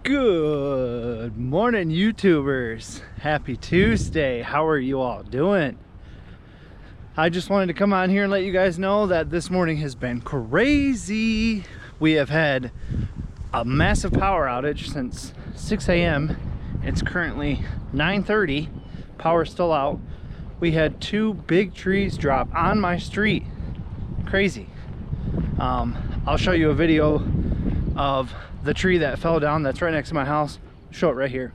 Good morning, YouTubers. Happy Tuesday. How are you all doing? I just wanted to come on here and let you guys know that this morning has been crazy. We have had a massive power outage since 6 a.m. It's currently 9:30. Power's still out. We had 2 big trees drop on my street. Crazy. I'll show you a video of the tree that fell down that's right next to my house. Show it right here.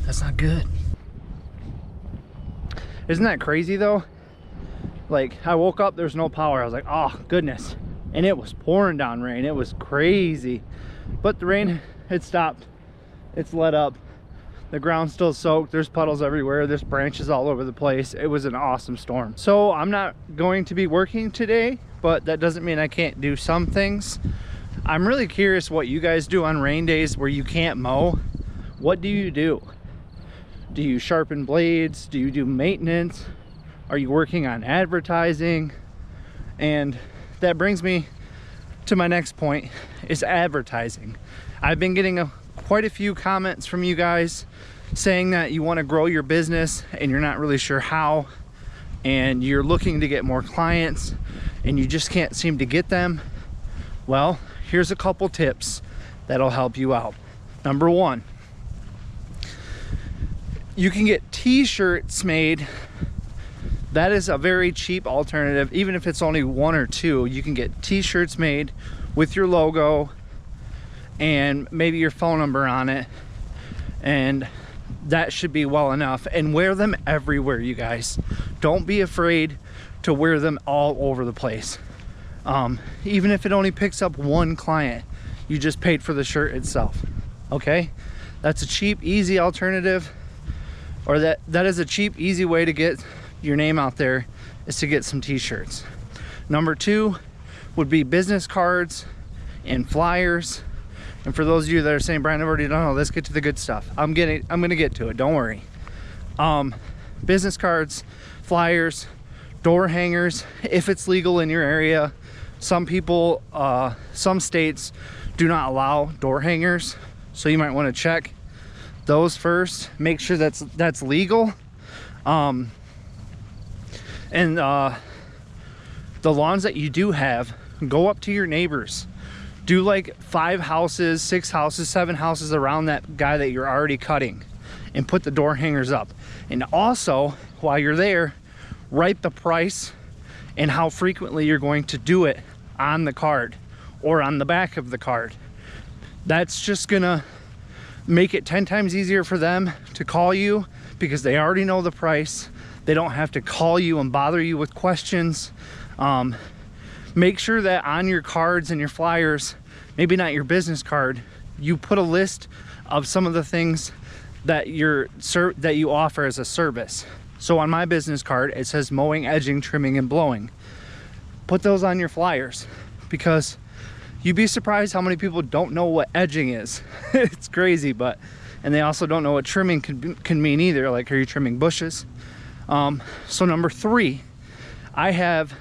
That's not good. Isn't that crazy though? Like, I woke up, there's no power. I was like, oh goodness. And it was pouring down rain. It was crazy. But the rain had stopped. It's let up. The ground's still soaked. There's puddles everywhere. There's branches all over the place. It was an awesome storm. So I'm not going to be working today, but that doesn't mean I can't do some things. I'm really curious what you guys do on rain days where you can't mow. What do you do? Do you sharpen blades? Do you do maintenance? Are you working on advertising? And that brings me to my next point, is advertising. I've been getting quite a few comments from you guys saying that you want to grow your business and you're not really sure how, and you're looking to get more clients and you just can't seem to get them. Well, here's a couple tips that'll help you out. Number 1, you can get t-shirts made. That is a very cheap alternative. Even if it's only 1 or 2, you can get t-shirts made with your logo and maybe your phone number on it, and that should be well enough. And wear them everywhere, you guys. Don't be afraid to wear them all over the place. Even if it only picks up 1 client, you just paid for the shirt itself. Okay, that's a cheap, easy alternative. Or that is a cheap, easy way to get your name out there, is to get some t-shirts. Number 2 would be business cards and flyers. And for those of you that are saying, Brian, I've already done all this, get to the good stuff. I'm gonna get to it, don't worry. Business cards, flyers, door hangers, if it's legal in your area. Some people, some states do not allow door hangers, so you might want to check those first. Make sure that's legal. And the lawns that you do have, go up to your neighbors. Do like 5 houses, 6 houses, 7 houses around that guy that you're already cutting, and put the door hangers up. And also, while you're there, write the price and how frequently you're going to do it on the card or on the back of the card. That's just gonna make it 10 times easier for them to call you, because they already know the price. They don't have to call you and bother you with questions. Make sure that on your cards and your flyers, maybe not your business card, you put a list of some of the things that you offer as a service. So on my business card, it says mowing, edging, trimming, and blowing. Put those on your flyers, because you'd be surprised how many people don't know what edging is. It's crazy, and they also don't know what trimming can mean either. Like, are you trimming bushes? So number 3, I have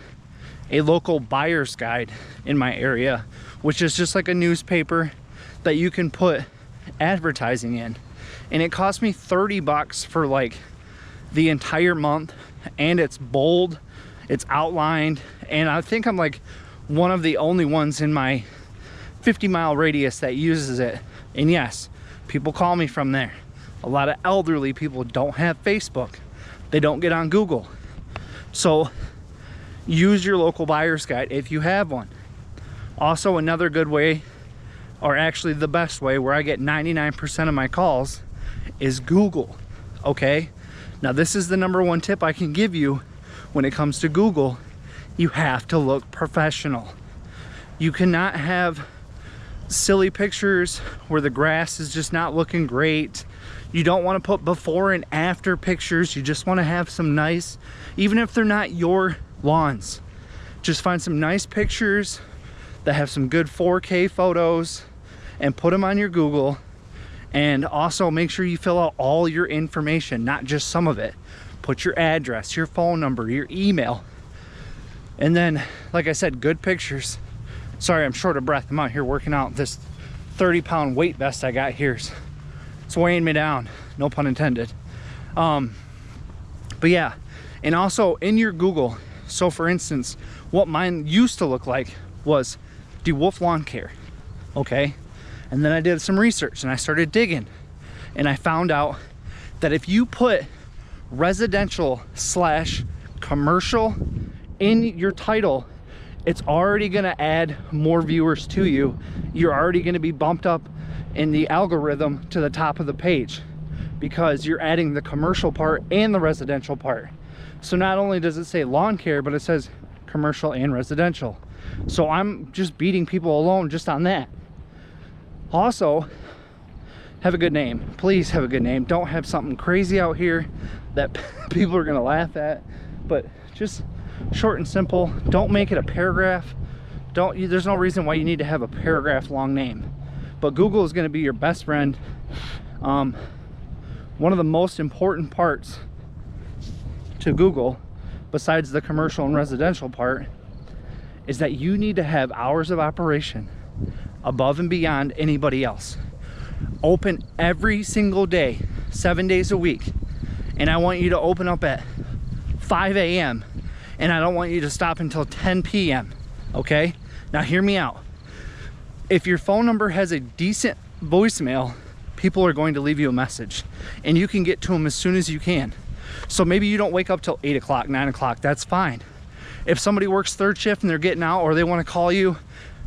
a local buyer's guide in my area, which is just like a newspaper that you can put advertising in. And it cost me 30 bucks for like the entire month, and it's bold, it's outlined, and I think I'm like one of the only ones in my 50-mile radius that uses it. And yes, people call me from there. A lot of elderly people don't have Facebook. They don't get on Google. So use your local buyer's guide if you have one. Also, another good way, or actually the best way, where I get 99% of my calls, is Google. Okay, now this is the number 1 tip I can give you when it comes to Google. You have to look professional. You cannot have silly pictures where the grass is just not looking great. You don't want to put before and after pictures. You just want to have some nice, even if they're not your lawns, just find some nice pictures that have some good 4K photos and put them on your Google. And also make sure you fill out all your information, not just some of it. Put your address, your phone number, your email. And then, like I said, good pictures. Sorry, I'm short of breath. I'm out here working out. This 30-pound weight vest I got here, it's weighing me down, no pun intended. But yeah, and also in your Google, so for instance, what mine used to look like was DeWolf Lawn Care, okay? And then I did some research and I started digging, and I found out that if you put residential / commercial in your title, it's already gonna add more viewers to you. You're already gonna be bumped up in the algorithm to the top of the page because you're adding the commercial part and the residential part. So not only does it say lawn care, but it says commercial and residential. So I'm just beating people alone just on that. Also, have a good name. Please have a good name. Don't have something crazy out here that people are gonna laugh at, but just short and simple. Don't make it a paragraph. There's no reason why you need to have a paragraph long name. But Google is gonna be your best friend. One of the most important parts to Google, besides the commercial and residential part, is that you need to have hours of operation above and beyond anybody else. Open every single day, 7 days a week. And I want you to open up at 5 a.m. and I don't want you to stop until 10 p.m. Okay? Now hear me out. If your phone number has a decent voicemail, people are going to leave you a message and you can get to them as soon as you can. So maybe you don't wake up till 8 o'clock, 9 o'clock, that's fine. If somebody works third shift and they're getting out, or they want to call you,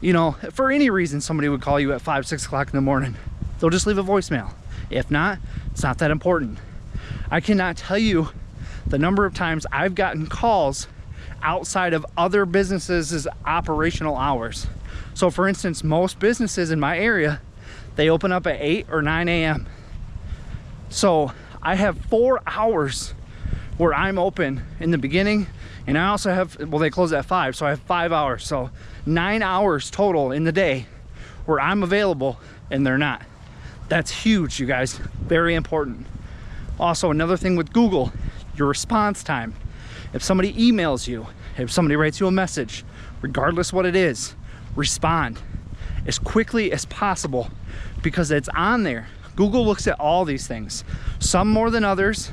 you know, for any reason, somebody would call you at 5, 6 o'clock in the morning, they'll just leave a voicemail. If not, it's not that important. I cannot tell you the number of times I've gotten calls outside of other businesses' operational hours. So for instance, most businesses in my area, they open up at 8 or 9 a.m. So I have 4 hours where I'm open in the beginning, and I also have, well, they close at 5, so I have 5 hours. So 9 hours total in the day where I'm available and they're not. That's huge, you guys, very important. Also, another thing with Google, your response time. If somebody emails you, if somebody writes you a message, regardless what it is, respond as quickly as possible because it's on there. Google looks at all these things, some more than others.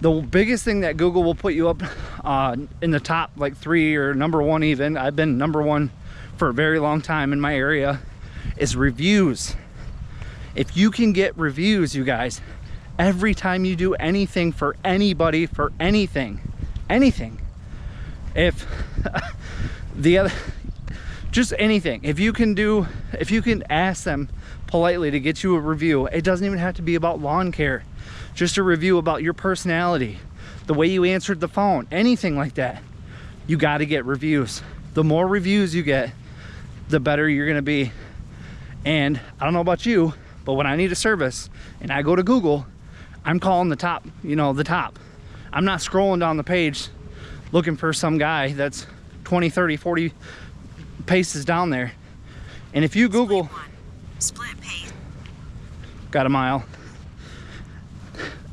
The biggest thing that Google will put you up in the top like 3 or number 1 even, I've been number 1 for a very long time in my area, is reviews. If you can get reviews, you guys, every time you do anything for anybody, for anything, if the other, just anything, if you can ask them politely to get you a review, it doesn't even have to be about lawn care, just a review about your personality, the way you answered the phone, anything like that, you got to get reviews. The more reviews you get, the better you're going to be. And I don't know about you, but when I need a service and I go to Google, I'm calling the top, you know, the top. I'm not scrolling down the page looking for some guy that's 20, 30, 40 paces down there. And if you Google, split pace, got a mile.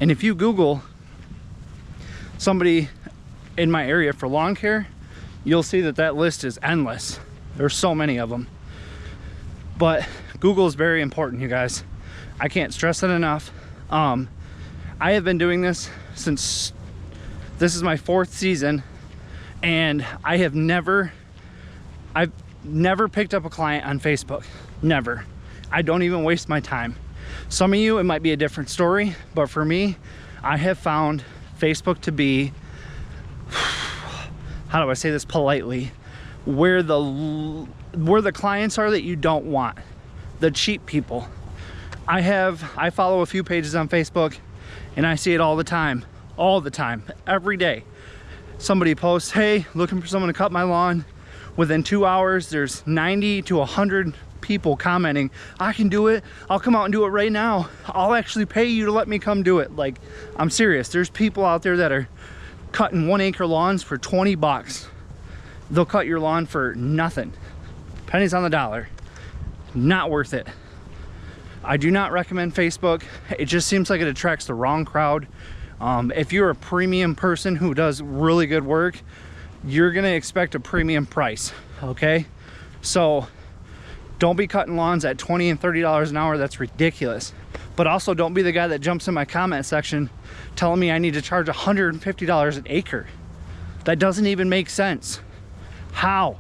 And if you Google somebody in my area for lawn care, you'll see that that list is endless. There's so many of them. But Google is very important, you guys. I can't stress it enough. I have been doing this since, this is my 4th season, and I've never picked up a client on Facebook. Never. I don't even waste my time. Some of you, it might be a different story, but for me, I have found Facebook to be, how do I say this politely, where the clients are that you don't want, the cheap people. I follow a few pages on Facebook and I see it all the time, every day. Somebody posts, hey, looking for someone to cut my lawn. Within 2 hours, there's 90 to 100 people commenting, I can do it, I'll come out and do it right now, I'll actually pay you to let me come do it. Like, I'm serious. There's people out there that are cutting 1 acre lawns for 20 bucks. They'll cut your lawn for nothing, pennies on the dollar. Not worth it. I do not recommend Facebook. It just seems like it attracts the wrong crowd. If you're a premium person who does really good work, you're gonna expect a premium price, okay? So don't be cutting lawns at $20 and $30 an hour. That's ridiculous. But also don't be the guy that jumps in my comment section telling me I need to charge $150 an acre. That doesn't even make sense. How?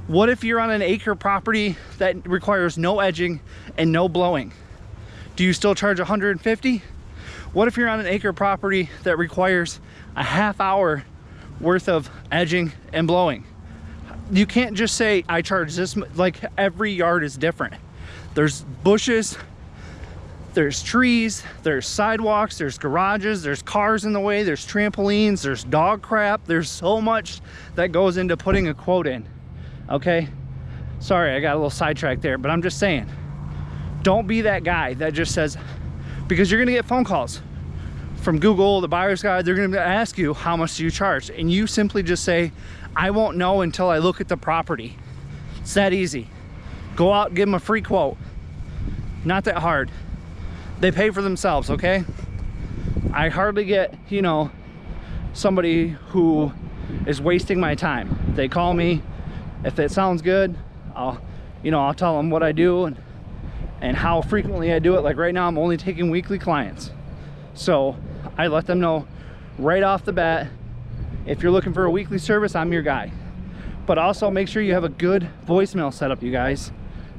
What if you're on an acre property that requires no edging and no blowing? Do you still charge $150? What if you're on an acre property that requires a half hour worth of edging and blowing? You can't just say, I charge this, like every yard is different. There's bushes, there's trees, there's sidewalks, there's garages, there's cars in the way, there's trampolines, there's dog crap. There's so much that goes into putting a quote in. Okay, sorry, I got a little sidetracked there, but I'm just saying, don't be that guy that just says, because you're gonna get phone calls from Google, the buyer's guide, they're gonna ask you, how much do you charge? And you simply just say, I won't know until I look at the property. It's that easy. Go out, give them a free quote. Not that hard. They pay for themselves, okay? I hardly get, you know, somebody who is wasting my time. They call me. If it sounds good, I'll tell them what I do and how frequently I do it. Like right now, I'm only taking weekly clients. So I let them know right off the bat, if you're looking for a weekly service, I'm your guy. But also make sure you have a good voicemail set up, you guys.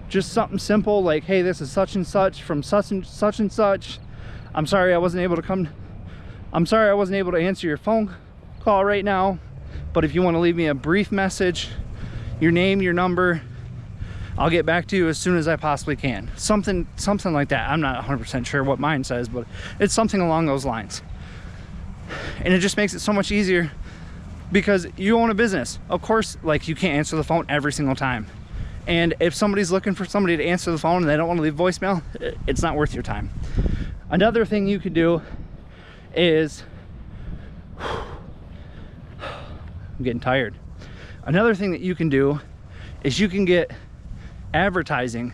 Just something simple like, hey, this is such and such from such and such. I'm sorry I wasn't able to come. I'm sorry I wasn't able to answer your phone call right now. But if you want to leave me a brief message, your name, your number, I'll get back to you as soon as I possibly can. Something like that. I'm not 100% sure what mine says, but it's something along those lines. And it just makes it so much easier because you own a business. Of course, like, you can't answer the phone every single time. And if somebody's looking for somebody to answer the phone and they don't want to leave voicemail, it's not worth your time. Another thing you could do is, I'm getting tired. Another thing that you can do is you can get advertising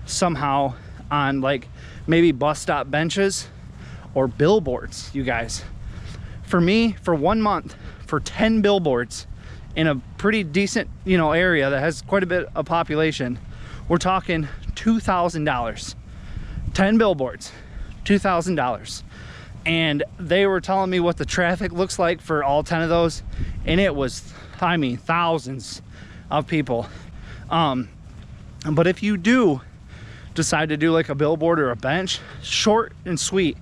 somehow on, like, maybe bus stop benches or billboards, you guys. For me, for 1 month, for 10 billboards in a pretty decent, you know, area that has quite a bit of population, we're talking $2,000. 10 billboards, $2,000. And they were telling me what the traffic looks like for all 10 of those, and it was, I mean, thousands of people. But if you do decide to do like a billboard or a bench, short and sweet,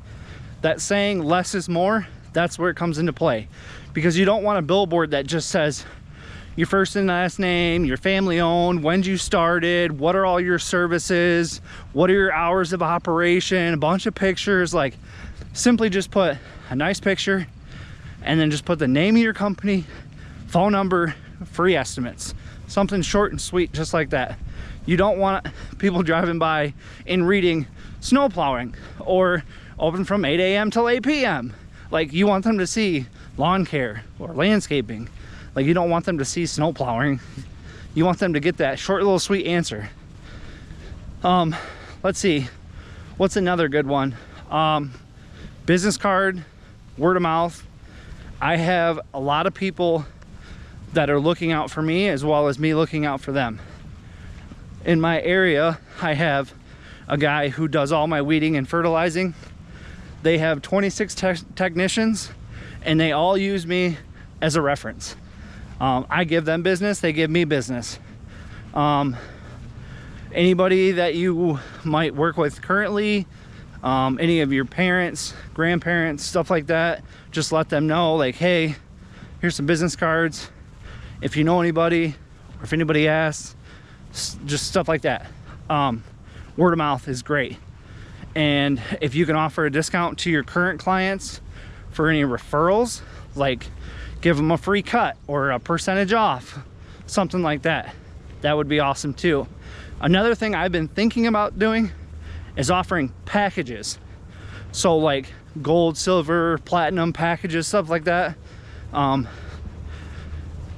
that saying less is more, that's where it comes into play. Because you don't want a billboard that just says your first and last name, your family owned, when you started, what are all your services, what are your hours of operation, a bunch of pictures. Like, simply just put a nice picture and then just put the name of your company, phone number, free estimates. Something short and sweet, just like that. You don't want people driving by and reading snow plowing or open from 8 a.m. till 8 p.m. Like, you want them to see lawn care or landscaping. Like, you don't want them to see snow plowing. You want them to get that short little sweet answer. Let's see, what's another good one? Business card, word of mouth. I have a lot of people that are looking out for me as well as me looking out for them. In my area, I have a guy who does all my weeding and fertilizing. They have 26 technicians and they all use me as a reference. I give them business, they give me business. Anybody that you might work with currently, any of your parents, grandparents, stuff like that, just let them know, like, hey, here's some business cards. If you know anybody, or if anybody asks, just stuff like that. Word of mouth is great. And if you can offer a discount to your current clients for any referrals, like give them a free cut or a percentage off, something like that, that would be awesome too. Another thing I've been thinking about doing is offering packages. So like gold, silver, platinum packages, stuff like that.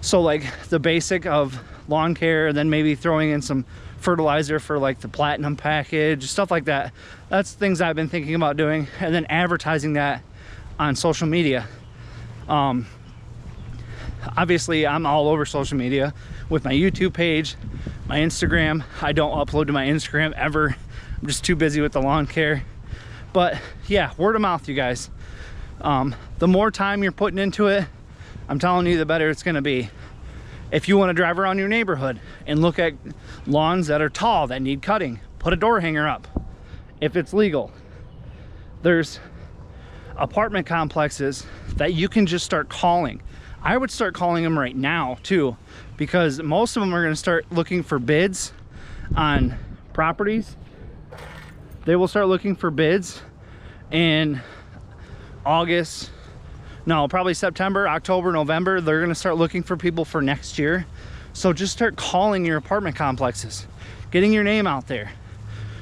So like the basic of lawn care, then maybe throwing in some fertilizer for like the platinum package, stuff like that. That's things I've been thinking about doing, and then advertising that on social media. Obviously I'm all over social media with my YouTube page, my Instagram. I don't upload to my Instagram ever. I'm just too busy with the lawn care. But yeah, word of mouth, you guys. The more time you're putting into it, I'm telling you, the better it's gonna be. If you wanna drive around your neighborhood and look at lawns that are tall, that need cutting, put a door hanger up, if it's legal. There's apartment complexes that you can just start calling. I would start calling them right now too, because most of them are gonna start looking for bids on properties. They will start looking for bids in August, no, probably September, October, November. They're gonna start looking for people for next year. So just start calling your apartment complexes, getting your name out there.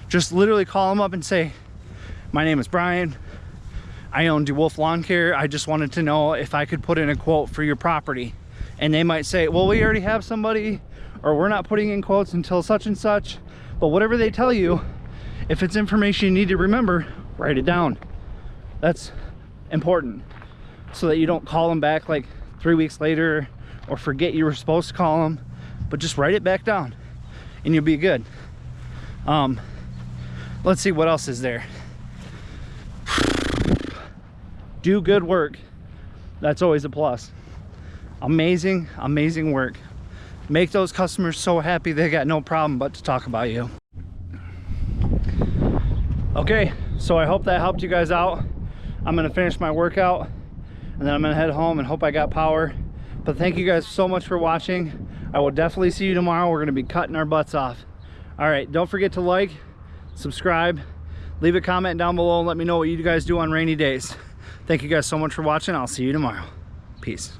Just literally call them up and say, my name is Brian. I own DeWolf Lawn Care. I just wanted to know if I could put in a quote for your property. And they might say, well, we already have somebody, or we're not putting in quotes until such and such. But whatever they tell you, if it's information you need to remember, write it down. That's important, so that you don't call them back like 3 weeks later or forget you were supposed to call them, but just write it back down and you'll be good. Let's see what else is there. Do good work. That's always a plus. Amazing, amazing work. Make those customers so happy they got no problem but to talk about you. Okay, so I hope that helped you guys out. I'm gonna finish my workout and then I'm gonna head home and hope I got power. But thank you guys so much for watching. I will definitely see you tomorrow. We're gonna be cutting our butts off. All right, don't forget to like, subscribe, leave a comment down below and let me know what you guys do on rainy days. Thank you guys so much for watching. I'll see you tomorrow. Peace.